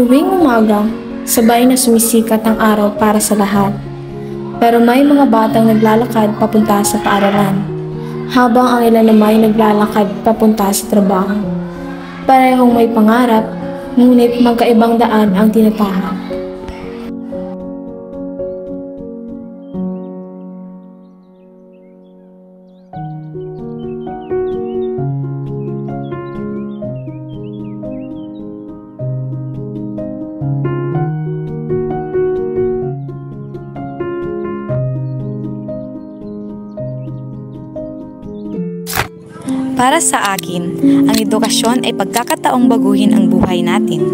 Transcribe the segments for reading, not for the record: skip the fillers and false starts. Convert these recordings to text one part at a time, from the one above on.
Tuwing umaga, sabay na sumisikat ang araw para sa lahat. Pero may mga batang naglalakad papunta sa paaralan, habang ang ilan naman naglalakad papunta sa trabaho. Parehong may pangarap, ngunit magkaibang daan ang tinatahak. Para sa akin, ang edukasyon ay pagkakataong baguhin ang buhay natin.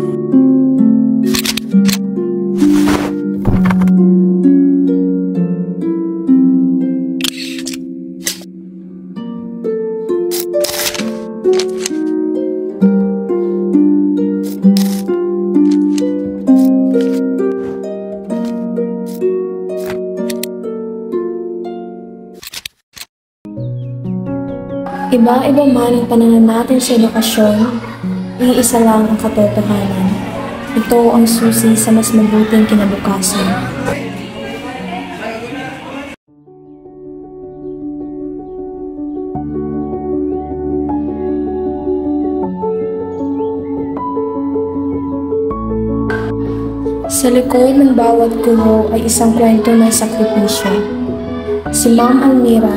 Iba-iba man ang pananaw natin sa edukasyon, iisa lang ang katotohanan. Ito ang susi sa mas mabuting kinabukasan. Sa likod ng bawat guro ay isang kwento ng sakripisyo. Si Ma'am Almira,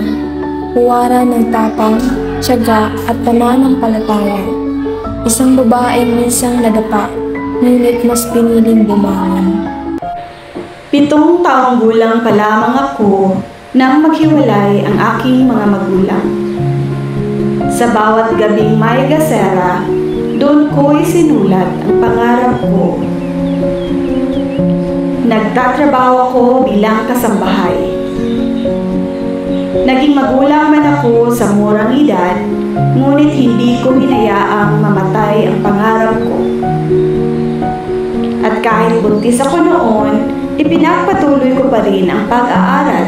huwara ng tapang, tiyaga at pananampalataya. Isang babaeng minsang nadapa, ngunit mas piniling bumangon. 7 taong gulang pa lamang ako nang maghiwalay ang aking mga magulang. Sa bawat gabing may gasera, doon ko'y sinulat ang pangarap ko. Nagtatrabaho ako bilang kasambahay. Naging magulang man ako sa murang edad, ngunit hindi ko hinayaang mamatay ang pangarap ko. At kahit buntis ako noon, ipinagpatuloy ko pa rin ang pag-aaral.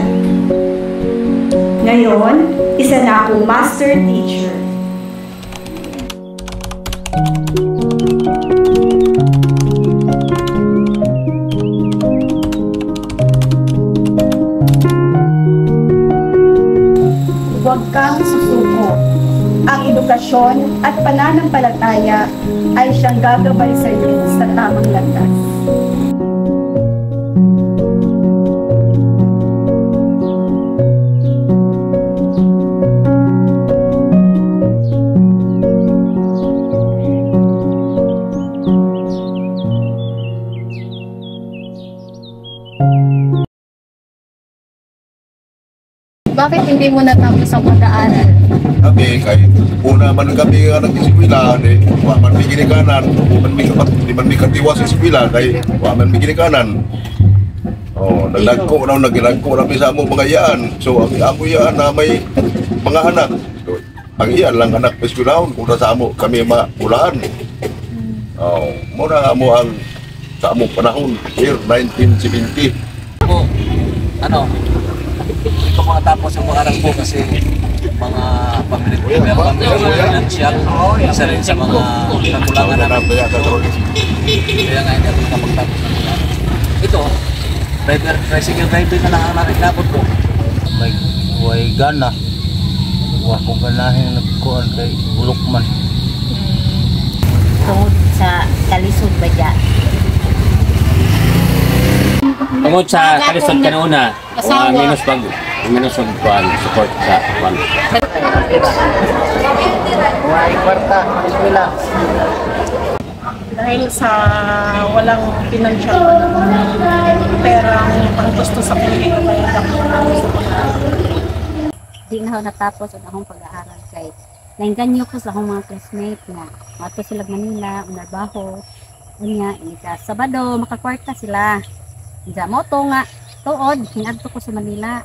Ngayon, isa na akong master teacher. Huwag kang susuko. Ang edukasyon at pananampalataya ay siyang gagabay sa iyo sa tamang landas. Bakit hindi mo natapos ang pag-aaral? Kami, kahit una man kami nag-eskwela, wa man may ginikanan, di man may katiwa sa eskwela, kay wa man may ginikanan. Nagdagko na sa among mga iyaan. So, ang amo iyaan na may mga anak. So, ang iyaan lang anak pa eskwelahon, kung sa amo kami maulaan. Muna amo ang sa among panahon, year 1970. Ito mga tapos ang pangarap ko kasi mga pamilya financial, isa rin sa mga kakulangan namin. Kaya nga hindi ako nakapagtapos ng pangarap. Ito, tricycle driver na lang ang nakiklapot ko. May gana. Huwag kong ganahin nagkuhan kay bulok man. Tungod sa kalisod ba dyan? Tungod sa kalisod ka na una, minus pag support sa one. May kwarta, eskwela. Dahil sa walang financial perang panggusto sa pagkain, Di na ako natapos ang akong pag-aaral kay nainganyo ko sa akong mga classmates na mato sila Manila, unarbaho, unya, inika Sabado, makakwarta sila. Diya mo to nga, tuod, hinadto ko sa Manila,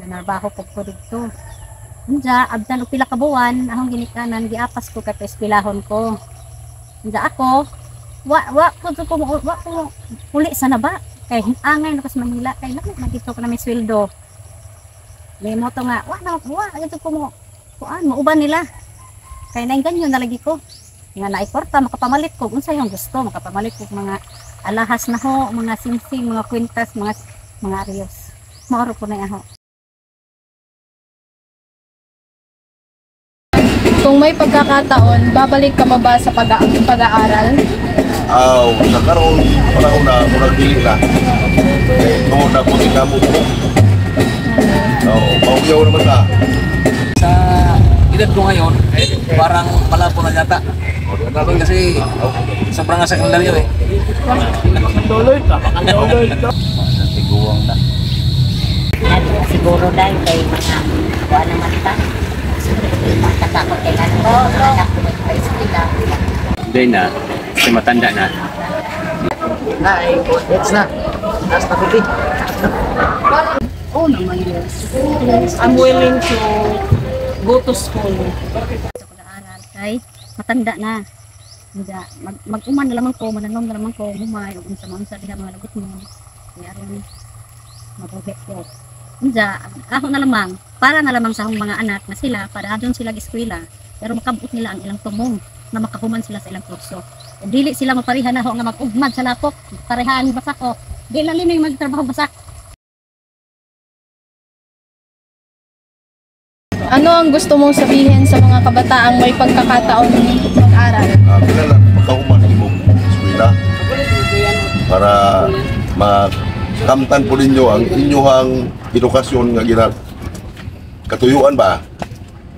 nanarbaho ko dito. Diya, abdan o pila ka buwan, akong ginikanan, giapas ko kay eskwelahon ko. Diya ako, wa ko huli sana ba? Kay angay na ko sa Manila, kay nagito ko na may sweldo. May mo to nga, agad ko mo, mauban nila. Kaya naingan yun, nalagi ko. nga naikwarta makapamalit ko unsa yung gusto, makapamalit ko mga alahas na ho, mga singsing, mga kwintas, mga arios. Maoro po na ho. Kung may pagkakataon, babalik ka ba sa pag-aaral? Sa karon panahon na murag dili na. Tuod na po tingamo ko. Pauyaw naman ka. Sa edad ko ngayon, parang malabo na yata. Kasi sobrang nasa kalendaryo eh. Tiguang na. Siguro dahil kay mga kuha naman ta. Katakot kay anak ko sa eskwela. Hindi na, kasi matanda na. Ay, it's na. Last na pipi. Oo naman, yes. I'm willing to go to school. Sa pag-aaral kay matanda na. Hindi, mag-uman na lamang ko, mananom na lamang ko, humay, o unsa-unsa diha mga lagot mo. Kaya rin, mabuhit ko. Hindi, ako na lamang, para na lamang sa akong mga anak na sila, para doon sila eskwela, pero makabot nila ang ilang tumong na makahuman sila sa ilang kurso. Kung dili sila maparihan na ho nga mag-ugmad sa lapok, parehaan basak ko, di lalim yung magtrabaho basak. Ano ang gusto mong sabihin sa mga kabataang may pagkakataon mag-aral? Kailangan makahuman imong eskwela para makamtan po ninyo ang inyong edukasyon nga katuyuan ba?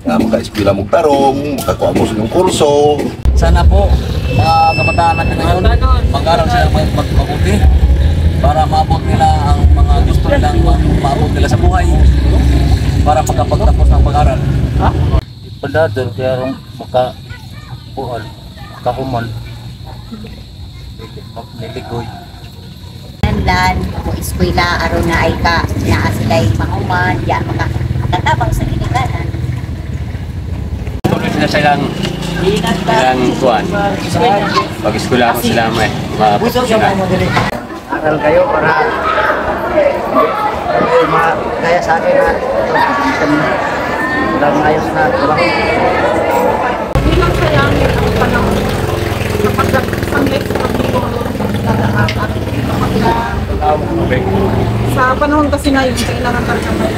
Maka-eskwela mong tarong, makakuha mo sa inyong kurso. Sana po, mga kabataan natin ngayon, mag-aral sila mabuti para maabot nila ang mga gusto nilang maabot nila sa buhay para makapagtapos ng pag-aral. Padador kaya rin makahuman, niligoy. Nandan, ako eskwela, aron na ay ka, naa sila'y mahuman, ya makatabang sa ginikanan. Tuloy sila silang kuhan. Pag-eskwela ko sila may mapagpunan. Aral kayo para kaya sa akin na walang ayos na trabaho. Hindi lang sayangin ang panahon kapag isang next pag-ibig dadaan at sa panahon kasi ngayon, kailangan talaga may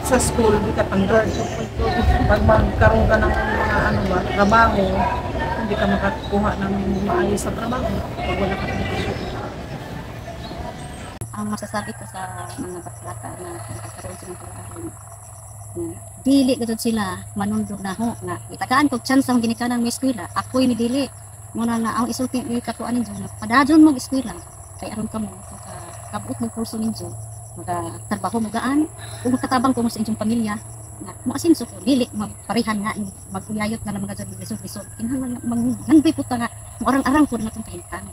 sa school, di ka tanggal. Pag magkaroon ka ng mga trabaho, hindi ka makakuha ng maayos sa trabaho pag wala ka edukasyon. Ang masasabi ko sa mga bata na nakakaroon silang pag-aaral, dili gud sila manundog na ho nga itagaan ko chance ang ginikanan mo eskwela, ako'y midili muna na ang isulti ikakuan ninyo padadyon mo eskwela kay aron kamo makabut mo kurso ninyo makatrabaho mo gaan ug makatabang ko mo sa inyong pamilya na maasinso ko dili magparehan nga maguyayot na mga jud lisod-lisod kinahanglan manghangbi puta nga arang-arang ko na itong kahintan.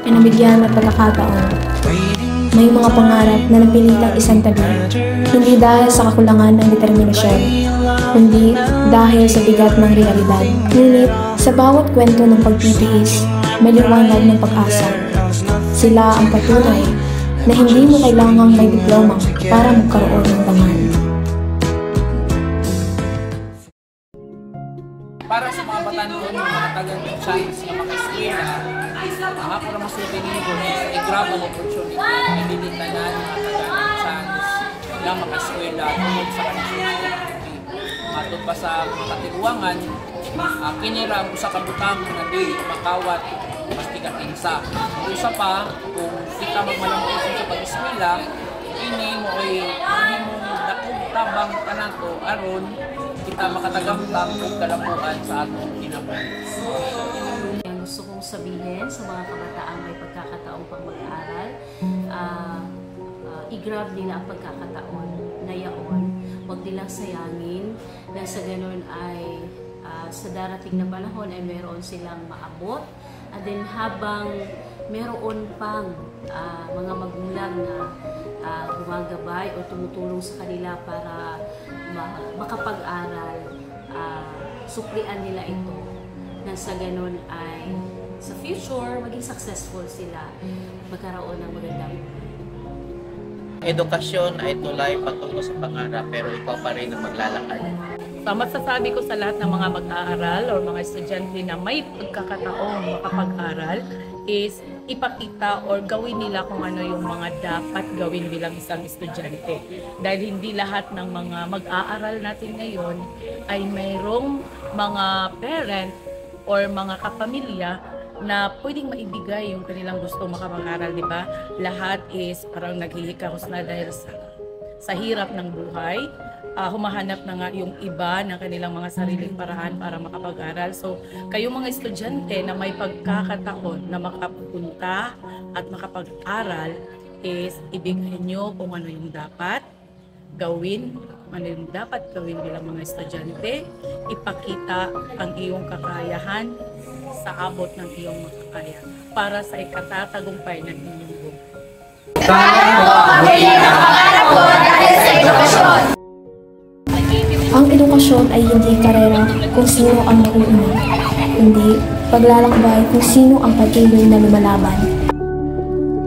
Pinabigyan ng pagkakataon. May mga pangarap na napilitang isang tabi, hindi dahil sa kakulangan ng determinasyon, kundi dahil sa bigat ng realidad. Ngunit sa bawat kwento ng pagtitiis, may liwanag ng pag-asa. Sila ang patunay na hindi mo kailangang may diploma para magkaroon ng dangal. Para sa mga batan ko, mga tagang chance na maka-eskwela, ako na masuti nito ay grab ang opportunity. Hindi na mga tagang chance na maka-eskwela tungkol sa kanilang matod pa sa katiguangan, kinira mo sa kabutang na di makawat mas tiga-kinsa. Usa pa, kung kita magmalampusin sa pag-eskwela, ini mo ay hindi mo dakog tabang kanato aron kita makatagamtang kung kalamuan sa atong kinabuhi. Ang gusto kong sabihin sa mga kabataang may pagkakataong pang mag-aaral, i-grab nila ang pagkakataon na yaon, huwag nilang sayangin na sa ganun ay sa darating na panahon ay meron silang maabot. And then habang meron pang mga magulang na gumagabay o tumutulong sa kanila para makapag-aral, suklian nila ito na sa ganun ay sa future maging successful sila, magkaroon ng magandang edukasyon ay tulay patungo sa pangarap, pero ikaw pa rin ang maglalakad. Masasabi ko sa lahat ng mga mag-aaral o mga estudyante na may pagkakataong makapag-aral is ipakita or gawin nila kung ano yung mga dapat gawin bilang isang estudyante. Dahil hindi lahat ng mga mag-aaral natin ngayon ay mayroong mga parent or mga kapamilya na pwedeng maibigay yung kanilang gusto makapag-aral, di ba? Lahat is parang naghihikahos na dahil sa hirap ng buhay. Humahanap na nga yung iba ng kanilang mga sariling paraan para makapag-aral. So, kayo mga estudyante na may pagkakataon na makapunta at makapag-aral is ibigay nyo kung ano yung dapat gawin, ano yung dapat gawin bilang mga estudyante, ipakita ang iyong kakayahan sa abot ng iyong makakaya para sa ikatatagumpay ng inyong buhay. Ang edukasyon ay hindi karera kung sino ang mauuna, kundi paglalakbay kung sino ang patuloy na lumalaban.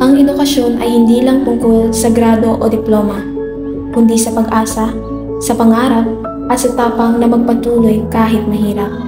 Ang edukasyon ay hindi lang tungkol sa grado o diploma, kundi sa pag-asa, sa pangarap, at sa tapang na magpatuloy kahit mahirap.